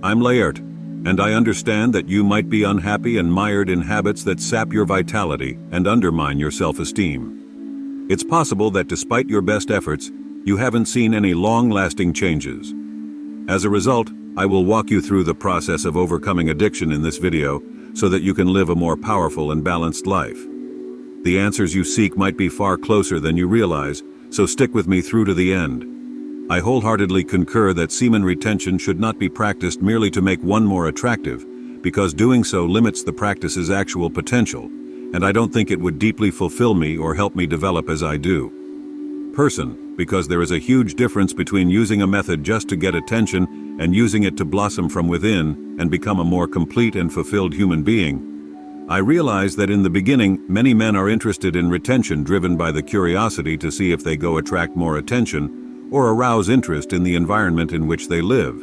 I'm Layert, and I understand that you might be unhappy and mired in habits that sap your vitality and undermine your self-esteem. It's possible that despite your best efforts, you haven't seen any long-lasting changes. As a result, I will walk you through the process of overcoming addiction in this video so that you can live a more powerful and balanced life. The answers you seek might be far closer than you realize, so stick with me through to the end. I wholeheartedly concur that semen retention should not be practiced merely to make one more attractive, because doing so limits the practice's actual potential, and I don't think it would deeply fulfill me or help me develop as I do. Because there is a huge difference between using a method just to get attention and using it to blossom from within and become a more complete and fulfilled human being. I realize that in the beginning, many men are interested in retention driven by the curiosity to see if they go attract more attention or arouse interest in the environment in which they live.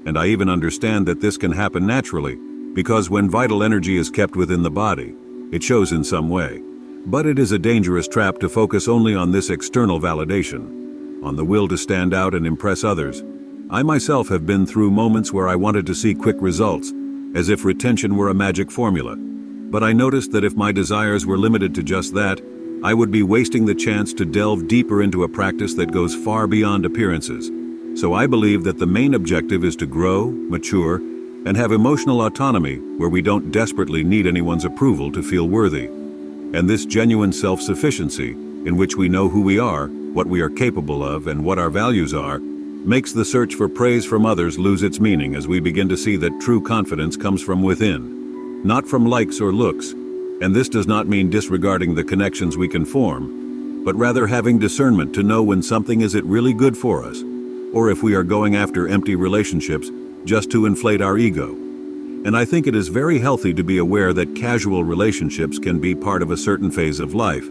And I even understand that this can happen naturally, because when vital energy is kept within the body, it shows in some way. But it is a dangerous trap to focus only on this external validation, on the will to stand out and impress others. I myself have been through moments where I wanted to see quick results, as if retention were a magic formula. But I noticed that if my desires were limited to just that, I would be wasting the chance to delve deeper into a practice that goes far beyond appearances. So I believe that the main objective is to grow, mature, and have emotional autonomy where we don't desperately need anyone's approval to feel worthy. And this genuine self-sufficiency, in which we know who we are, what we are capable of, and what our values are, makes the search for praise from others lose its meaning as we begin to see that true confidence comes from within, not from likes or looks. And this does not mean disregarding the connections we can form, but rather having discernment to know when something is really good for us, or if we are going after empty relationships just to inflate our ego. And I think it is very healthy to be aware that casual relationships can be part of a certain phase of life,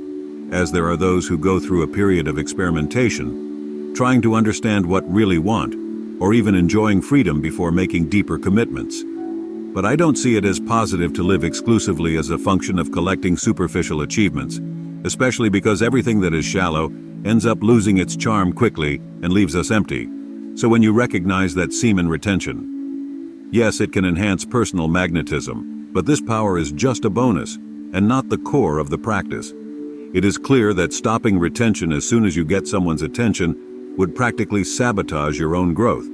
as there are those who go through a period of experimentation, trying to understand what really want, or even enjoying freedom before making deeper commitments. But I don't see it as positive to live exclusively as a function of collecting superficial achievements, especially because everything that is shallow ends up losing its charm quickly and leaves us empty. So when you recognize that semen retention, yes, it can enhance personal magnetism, but this power is just a bonus and not the core of the practice. It is clear that stopping retention as soon as you get someone's attention would practically sabotage your own growth.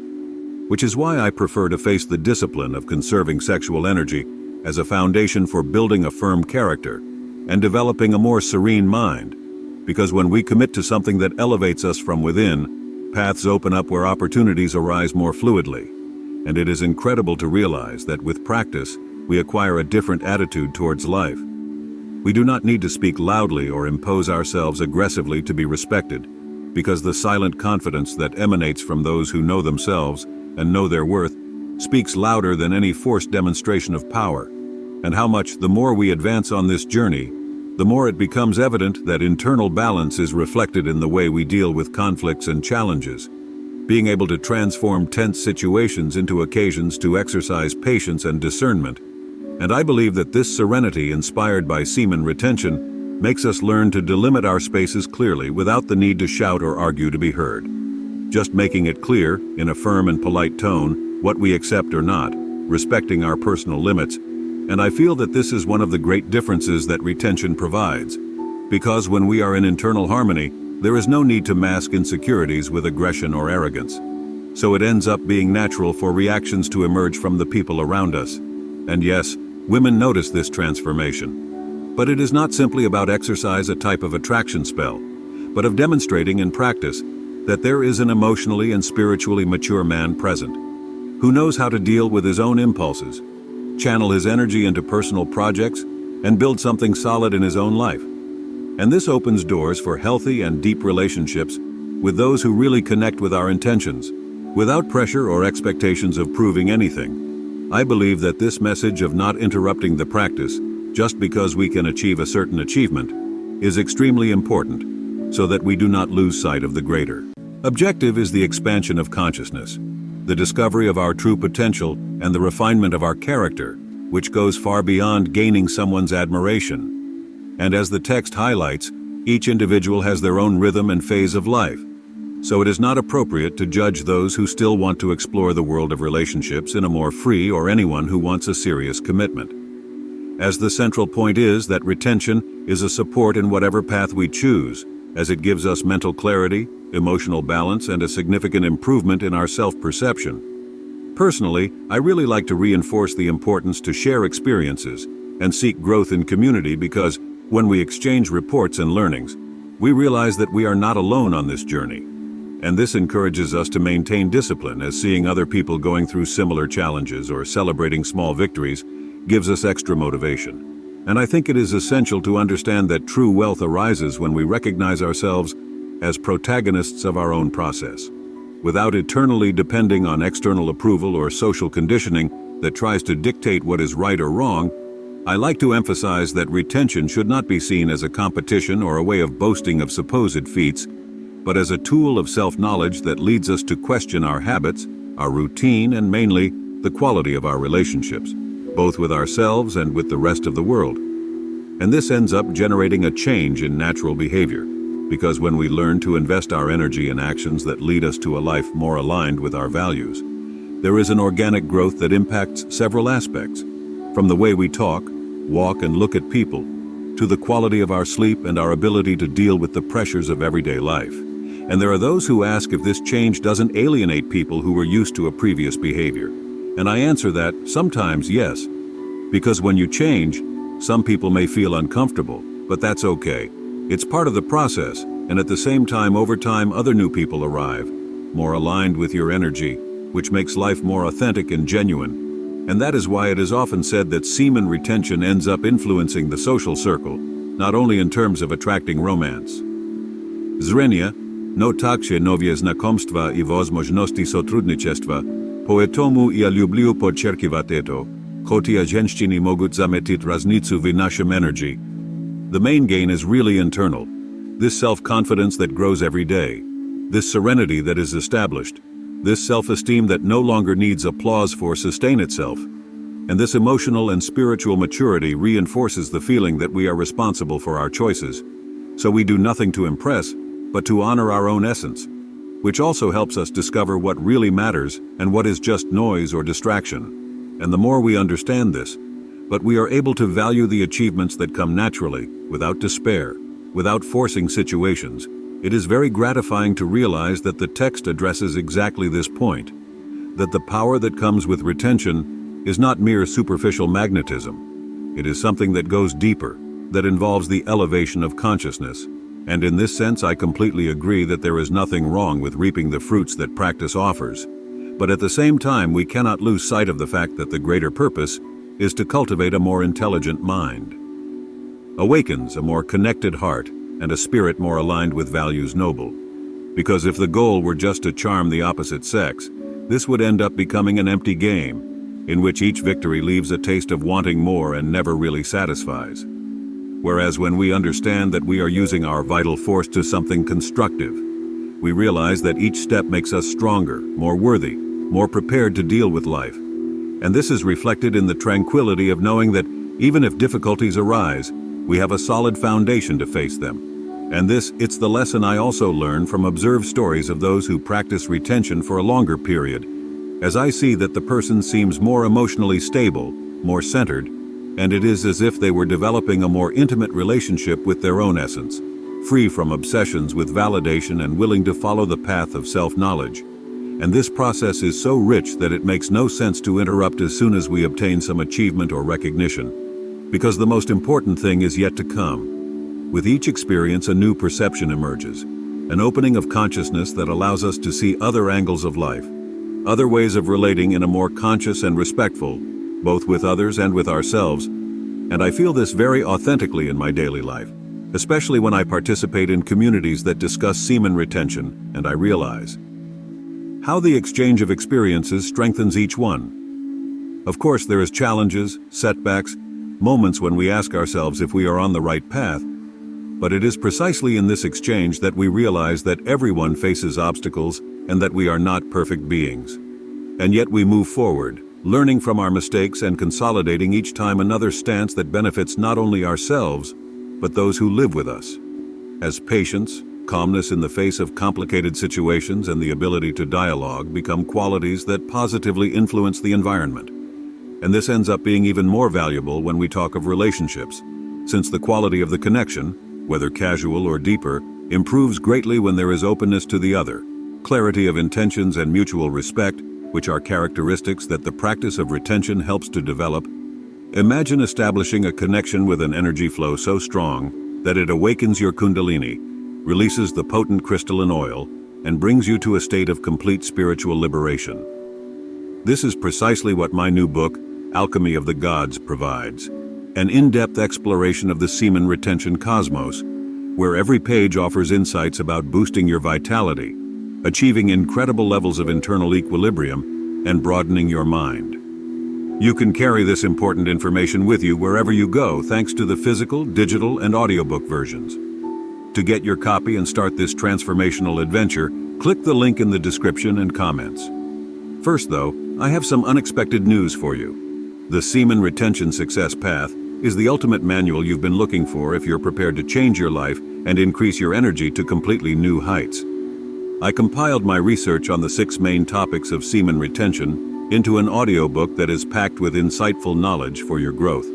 Which is why I prefer to face the discipline of conserving sexual energy as a foundation for building a firm character and developing a more serene mind. Because when we commit to something that elevates us from within, paths open up where opportunities arise more fluidly. And it is incredible to realize that with practice, we acquire a different attitude towards life. We do not need to speak loudly or impose ourselves aggressively to be respected, because the silent confidence that emanates from those who know themselves and know their worth speaks louder than any forced demonstration of power. And how much the more we advance on this journey, the more it becomes evident that internal balance is reflected in the way we deal with conflicts and challenges, being able to transform tense situations into occasions to exercise patience and discernment. And I believe that this serenity inspired by semen retention makes us learn to delimit our spaces clearly without the need to shout or argue to be heard. Just making it clear, in a firm and polite tone, what we accept or not, respecting our personal limits. And I feel that this is one of the great differences that retention provides. Because when we are in internal harmony, there is no need to mask insecurities with aggression or arrogance. So it ends up being natural for reactions to emerge from the people around us. And yes, women notice this transformation. But it is not simply about exercise, a type of attraction spell, but of demonstrating in practice that there is an emotionally and spiritually mature man present, who knows how to deal with his own impulses, channel his energy into personal projects, and build something solid in his own life. And this opens doors for healthy and deep relationships with those who really connect with our intentions, without pressure or expectations of proving anything. I believe that this message of not interrupting the practice just because we can achieve a certain achievement is extremely important, so that we do not lose sight of the greater objective is the expansion of consciousness, the discovery of our true potential, and the refinement of our character, which goes far beyond gaining someone's admiration. And as the text highlights, each individual has their own rhythm and phase of life. So it is not appropriate to judge those who still want to explore the world of relationships in a more free or anyone who wants a serious commitment. As the central point is that retention is a support in whatever path we choose, as it gives us mental clarity, emotional balance, and a significant improvement in our self-perception. Personally, I really like to reinforce the importance to share experiences and seek growth in community because when we exchange reports and learnings, we realize that we are not alone on this journey. And this encourages us to maintain discipline, as seeing other people going through similar challenges or celebrating small victories gives us extra motivation. And I think it is essential to understand that true wealth arises when we recognize ourselves as protagonists of our own process, without eternally depending on external approval or social conditioning that tries to dictate what is right or wrong. I like to emphasize that retention should not be seen as a competition or a way of boasting of supposed feats, but as a tool of self-knowledge that leads us to question our habits, our routine, and mainly the quality of our relationships, both with ourselves and with the rest of the world. And this ends up generating a change in natural behavior, because when we learn to invest our energy in actions that lead us to a life more aligned with our values, there is an organic growth that impacts several aspects, from the way we talk, walk, and look at people, to the quality of our sleep and our ability to deal with the pressures of everyday life. And there are those who ask if this change doesn't alienate people who were used to a previous behavior. And I answer that sometimes yes, because when you change, some people may feel uncomfortable, but that's okay. It's part of the process, and at the same time, over time, other new people arrive, more aligned with your energy, which makes life more authentic and genuine. And that is why it is often said that semen retention ends up influencing the social circle, not only in terms of attracting romance. Zrenia, no także nowe znakomstwa I возможности сотрудничества, поэтому я люблю подчеркивать это, хотя женщины могут заметить разницу в нашем energy. The main gain is really internal. This self-confidence that grows every day, this serenity that is established, this self-esteem that no longer needs applause for sustain itself, and this emotional and spiritual maturity reinforces the feeling that we are responsible for our choices. So we do nothing to impress, but to honor our own essence, which also helps us discover what really matters and what is just noise or distraction. And the more we understand this, but we are able to value the achievements that come naturally, without despair, without forcing situations. It is very gratifying to realize that the text addresses exactly this point, that the power that comes with retention is not mere superficial magnetism. It is something that goes deeper, that involves the elevation of consciousness. And in this sense, I completely agree that there is nothing wrong with reaping the fruits that practice offers. But at the same time, we cannot lose sight of the fact that the greater purpose is to cultivate a more intelligent mind, awakens a more connected heart, and a spirit more aligned with values noble. Because if the goal were just to charm the opposite sex, this would end up becoming an empty game, in which each victory leaves a taste of wanting more and never really satisfies. Whereas when we understand that we are using our vital force to something constructive, we realize that each step makes us stronger, more worthy, more prepared to deal with life. And this is reflected in the tranquility of knowing that even if difficulties arise, we have a solid foundation to face them. And it's the lesson I also learn from observed stories of those who practice retention for a longer period, as I see that the person seems more emotionally stable, more centered, and it is as if they were developing a more intimate relationship with their own essence, free from obsessions with validation and willing to follow the path of self-knowledge. And this process is so rich that it makes no sense to interrupt as soon as we obtain some achievement or recognition, because the most important thing is yet to come. With each experience, a new perception emerges, an opening of consciousness that allows us to see other angles of life, other ways of relating in a more conscious and respectful, both with others and with ourselves. And I feel this very authentically in my daily life, especially when I participate in communities that discuss semen retention, and I realize how the exchange of experiences strengthens each one. Of course, there is challenges, setbacks, moments when we ask ourselves if we are on the right path, but it is precisely in this exchange that we realize that everyone faces obstacles and that we are not perfect beings. And yet we move forward, learning from our mistakes and consolidating each time another stance that benefits not only ourselves, but those who live with us. As patience, calmness in the face of complicated situations, and the ability to dialogue become qualities that positively influence the environment. And this ends up being even more valuable when we talk of relationships, since the quality of the connection, whether casual or deeper, improves greatly when there is openness to the other, clarity of intentions, and mutual respect, which are characteristics that the practice of retention helps to develop. Imagine establishing a connection with an energy flow so strong that it awakens your kundalini, releases the potent crystalline oil, and brings you to a state of complete spiritual liberation. This is precisely what my new book, Alchemy of the Gods, provides. An in-depth exploration of the semen retention cosmos, where every page offers insights about boosting your vitality, achieving incredible levels of internal equilibrium, and broadening your mind. You can carry this important information with you wherever you go thanks to the physical, digital, and audiobook versions. To get your copy and start this transformational adventure, click the link in the description and comments. First though, I have some unexpected news for you. The Semen Retention Success Path is the ultimate manual you've been looking for if you're prepared to change your life and increase your energy to completely new heights. I compiled my research on the 6 main topics of semen retention into an audiobook that is packed with insightful knowledge for your growth.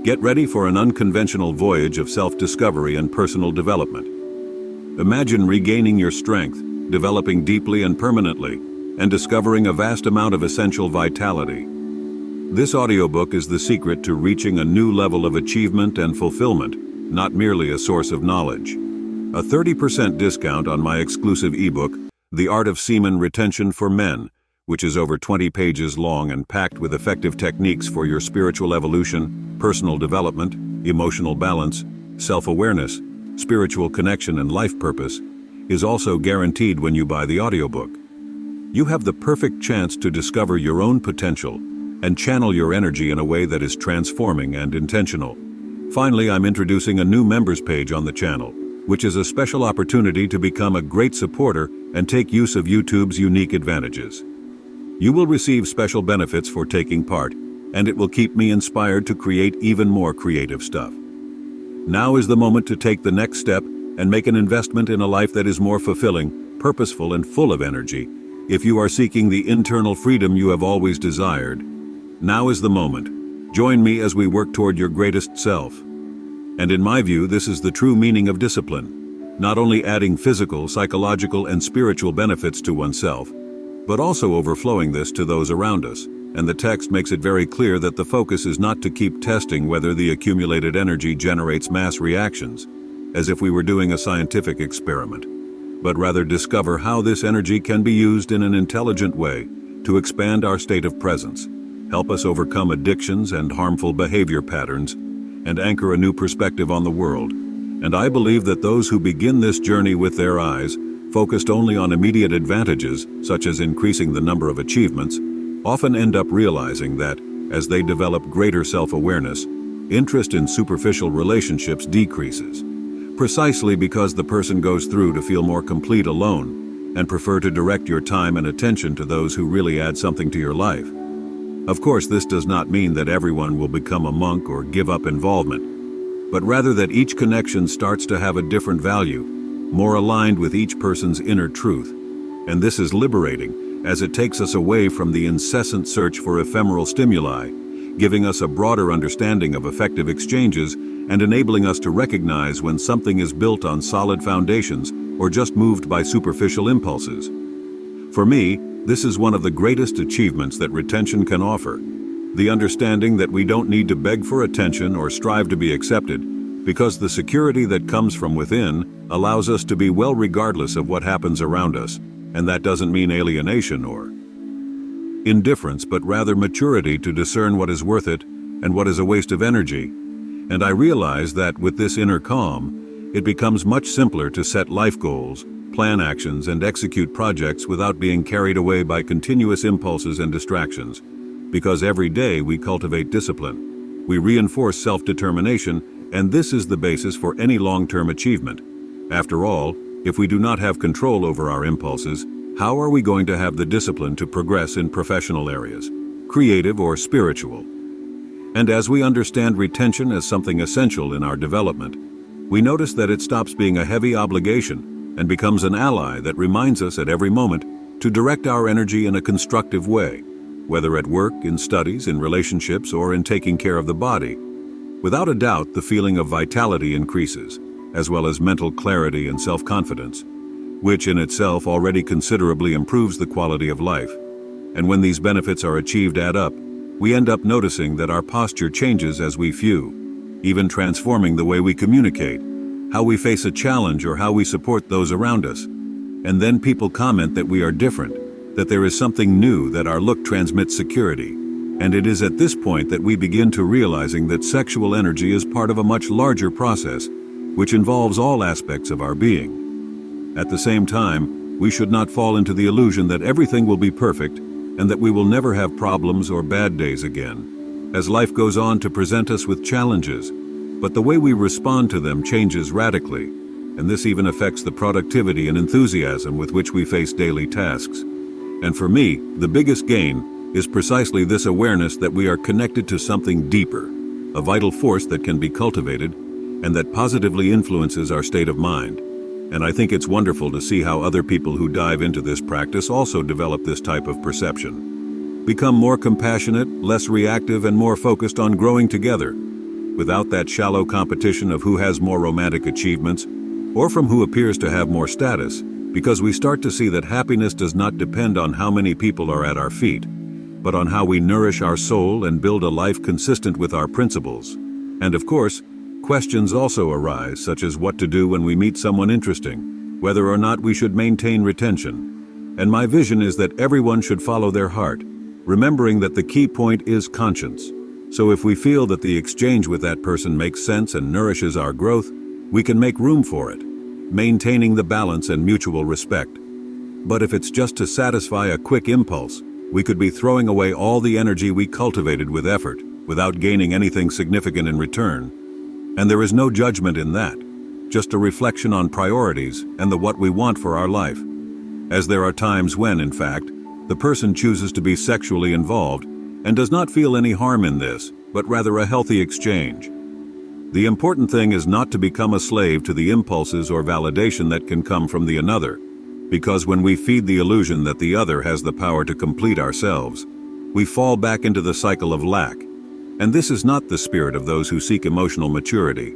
Get ready for an unconventional voyage of self-discovery and personal development. Imagine regaining your strength, developing deeply and permanently, and discovering a vast amount of essential vitality. This audiobook is the secret to reaching a new level of achievement and fulfillment, not merely a source of knowledge. A 30% discount on my exclusive ebook, The Art of Semen Retention for Men, which is over 20 pages long and packed with effective techniques for your spiritual evolution, personal development, emotional balance, self-awareness, spiritual connection, and life purpose, is also guaranteed when you buy the audiobook. You have the perfect chance to discover your own potential and channel your energy in a way that is transforming and intentional. Finally, I'm introducing a new members page on the channel, which is a special opportunity to become a great supporter and take use of YouTube's unique advantages. You will receive special benefits for taking part, and it will keep me inspired to create even more creative stuff. Now is the moment to take the next step and make an investment in a life that is more fulfilling, purposeful, and full of energy. If you are seeking the internal freedom you have always desired, now is the moment. Join me as we work toward your greatest self. And in my view, this is the true meaning of discipline. Not only adding physical, psychological, and spiritual benefits to oneself, but also overflowing this to those around us. And the text makes it very clear that the focus is not to keep testing whether the accumulated energy generates mass reactions, as if we were doing a scientific experiment, but rather discover how this energy can be used in an intelligent way to expand our state of presence, help us overcome addictions and harmful behavior patterns, and anchor a new perspective on the world. And I believe that those who begin this journey with their eyes focused only on immediate advantages, such as increasing the number of achievements, often end up realizing that, as they develop greater self-awareness, interest in superficial relationships decreases, precisely because the person goes through to feel more complete alone and prefer to direct your time and attention to those who really add something to your life. Of course, this does not mean that everyone will become a monk or give up involvement, but rather that each connection starts to have a different value, more aligned with each person's inner truth. And this is liberating, as it takes us away from the incessant search for ephemeral stimuli, giving us a broader understanding of effective exchanges and enabling us to recognize when something is built on solid foundations or just moved by superficial impulses. For me, this is one of the greatest achievements that retention can offer. The understanding that we don't need to beg for attention or strive to be accepted, because the security that comes from within allows us to be well regardless of what happens around us, and that doesn't mean alienation or indifference, but rather maturity to discern what is worth it and what is a waste of energy. And I realize that with this inner calm, it becomes much simpler to set life goals, plan actions, and execute projects without being carried away by continuous impulses and distractions. Because every day we cultivate discipline, we reinforce self-determination, and this is the basis for any long-term achievement. After all, if we do not have control over our impulses, how are we going to have the discipline to progress in professional areas, creative or spiritual? And as we understand retention as something essential in our development, we notice that it stops being a heavy obligation and becomes an ally that reminds us at every moment to direct our energy in a constructive way, whether at work, in studies, in relationships, or in taking care of the body. Without a doubt, the feeling of vitality increases, as well as mental clarity and self-confidence, which in itself already considerably improves the quality of life. And when these benefits are achieved add up, we end up noticing that our posture changes as we view, even transforming the way we communicate, how we face a challenge, or how we support those around us. And then people comment that we are different, that there is something new, that our look transmits security. And it is at this point that we begin to realizing that sexual energy is part of a much larger process, which involves all aspects of our being. At the same time, we should not fall into the illusion that everything will be perfect and that we will never have problems or bad days again, as life goes on to present us with challenges. But the way we respond to them changes radically, and this even affects the productivity and enthusiasm with which we face daily tasks. And for me, the biggest gain is precisely this awareness that we are connected to something deeper, a vital force that can be cultivated and that positively influences our state of mind. And I think it's wonderful to see how other people who dive into this practice also develop this type of perception. Become more compassionate, less reactive, and more focused on growing together, without that shallow competition of who has more romantic achievements or from who appears to have more status, because we start to see that happiness does not depend on how many people are at our feet, but on how we nourish our soul and build a life consistent with our principles. And of course, questions also arise, such as what to do when we meet someone interesting, whether or not we should maintain retention. And my vision is that everyone should follow their heart, remembering that the key point is conscience. So if we feel that the exchange with that person makes sense and nourishes our growth, we can make room for it, maintaining the balance and mutual respect. But if it's just to satisfy a quick impulse, we could be throwing away all the energy we cultivated with effort, without gaining anything significant in return. And there is no judgment in that, just a reflection on priorities and what we want for our life. As there are times when, in fact, the person chooses to be sexually involved and does not feel any harm in this, but rather a healthy exchange. The important thing is not to become a slave to the impulses or validation that can come from the another, because when we feed the illusion that the other has the power to complete ourselves, we fall back into the cycle of lack. And this is not the spirit of those who seek emotional maturity.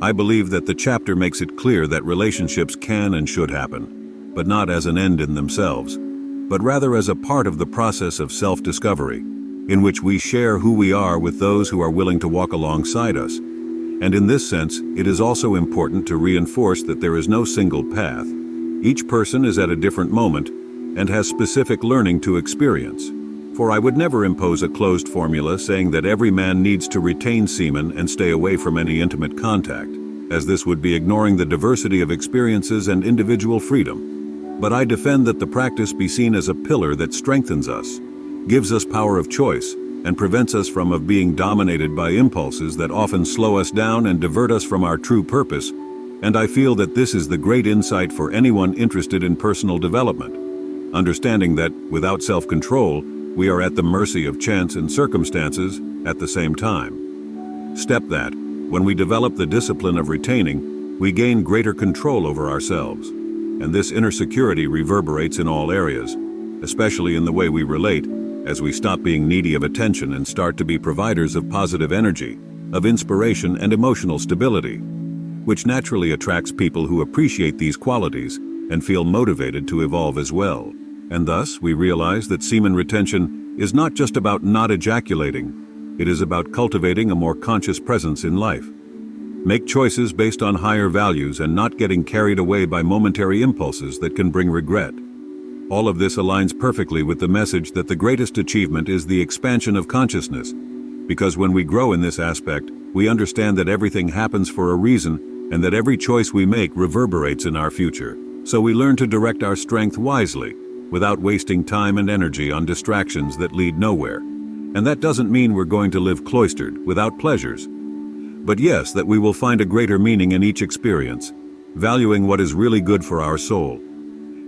I believe that the chapter makes it clear that relationships can and should happen, but not as an end in themselves, but rather as a part of the process of self-discovery, in which we share who we are with those who are willing to walk alongside us. And in this sense, it is also important to reinforce that there is no single path. Each person is at a different moment and has specific learning to experience. For I would never impose a closed formula saying that every man needs to retain semen and stay away from any intimate contact, as this would be ignoring the diversity of experiences and individual freedom. But I defend that the practice be seen as a pillar that strengthens us, gives us power of choice, and prevents us from being dominated by impulses that often slow us down and divert us from our true purpose. And I feel that this is the great insight for anyone interested in personal development, understanding that, without self-control, we are at the mercy of chance and circumstances at the same time. Step that, when we develop the discipline of retaining, we gain greater control over ourselves. And this inner security reverberates in all areas, especially in the way we relate, as we stop being needy of attention and start to be providers of positive energy, of inspiration and emotional stability, which naturally attracts people who appreciate these qualities and feel motivated to evolve as well. And thus, we realize that semen retention is not just about not ejaculating, it is about cultivating a more conscious presence in life. Make choices based on higher values and not getting carried away by momentary impulses that can bring regret. All of this aligns perfectly with the message that the greatest achievement is the expansion of consciousness, because when we grow in this aspect, we understand that everything happens for a reason and that every choice we make reverberates in our future. So we learn to direct our strength wisely, without wasting time and energy on distractions that lead nowhere. And that doesn't mean we're going to live cloistered, without pleasures. But yes, that we will find a greater meaning in each experience, valuing what is really good for our soul.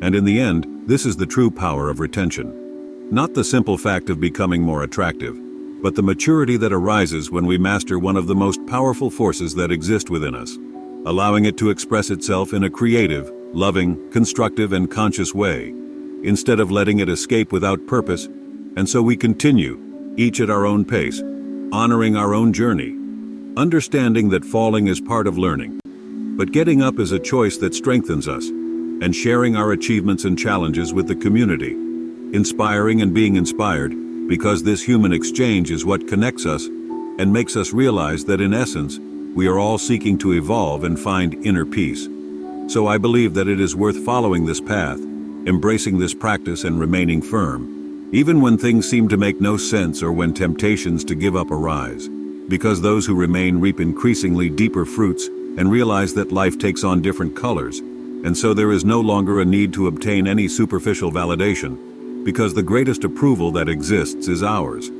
And in the end, this is the true power of retention. Not the simple fact of becoming more attractive, but the maturity that arises when we master one of the most powerful forces that exist within us, allowing it to express itself in a creative, loving, constructive, and conscious way, instead of letting it escape without purpose. And so we continue, each at our own pace, honoring our own journey, understanding that falling is part of learning, but getting up is a choice that strengthens us, and sharing our achievements and challenges with the community, inspiring and being inspired, because this human exchange is what connects us and makes us realize that in essence, we are all seeking to evolve and find inner peace. So I believe that it is worth following this path, embracing this practice and remaining firm, even when things seem to make no sense or when temptations to give up arise, because those who remain reap increasingly deeper fruits and realize that life takes on different colors, and so there is no longer a need to obtain any superficial validation, because the greatest approval that exists is ours.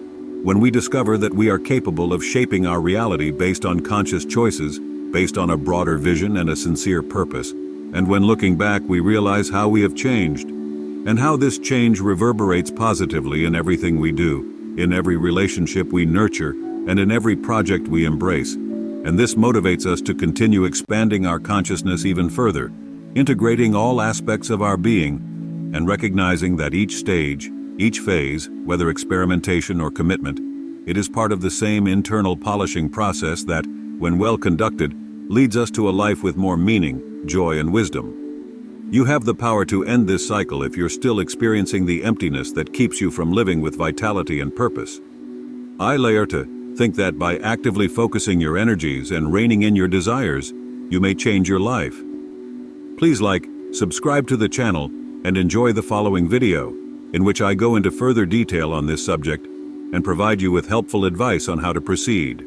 When we discover that we are capable of shaping our reality based on conscious choices, based on a broader vision and a sincere purpose, and when looking back we realize how we have changed, and how this change reverberates positively in everything we do, in every relationship we nurture, and in every project we embrace. And this motivates us to continue expanding our consciousness even further, integrating all aspects of our being, and recognizing that each stage, each phase, whether experimentation or commitment, it is part of the same internal polishing process that, when well conducted, leads us to a life with more meaning, joy, and wisdom. You have the power to end this cycle if you're still experiencing the emptiness that keeps you from living with vitality and purpose. I layer to think that by actively focusing your energies and reining in your desires, you may change your life. Please like, subscribe to the channel, and enjoy the following video, in which I go into further detail on this subject and provide you with helpful advice on how to proceed.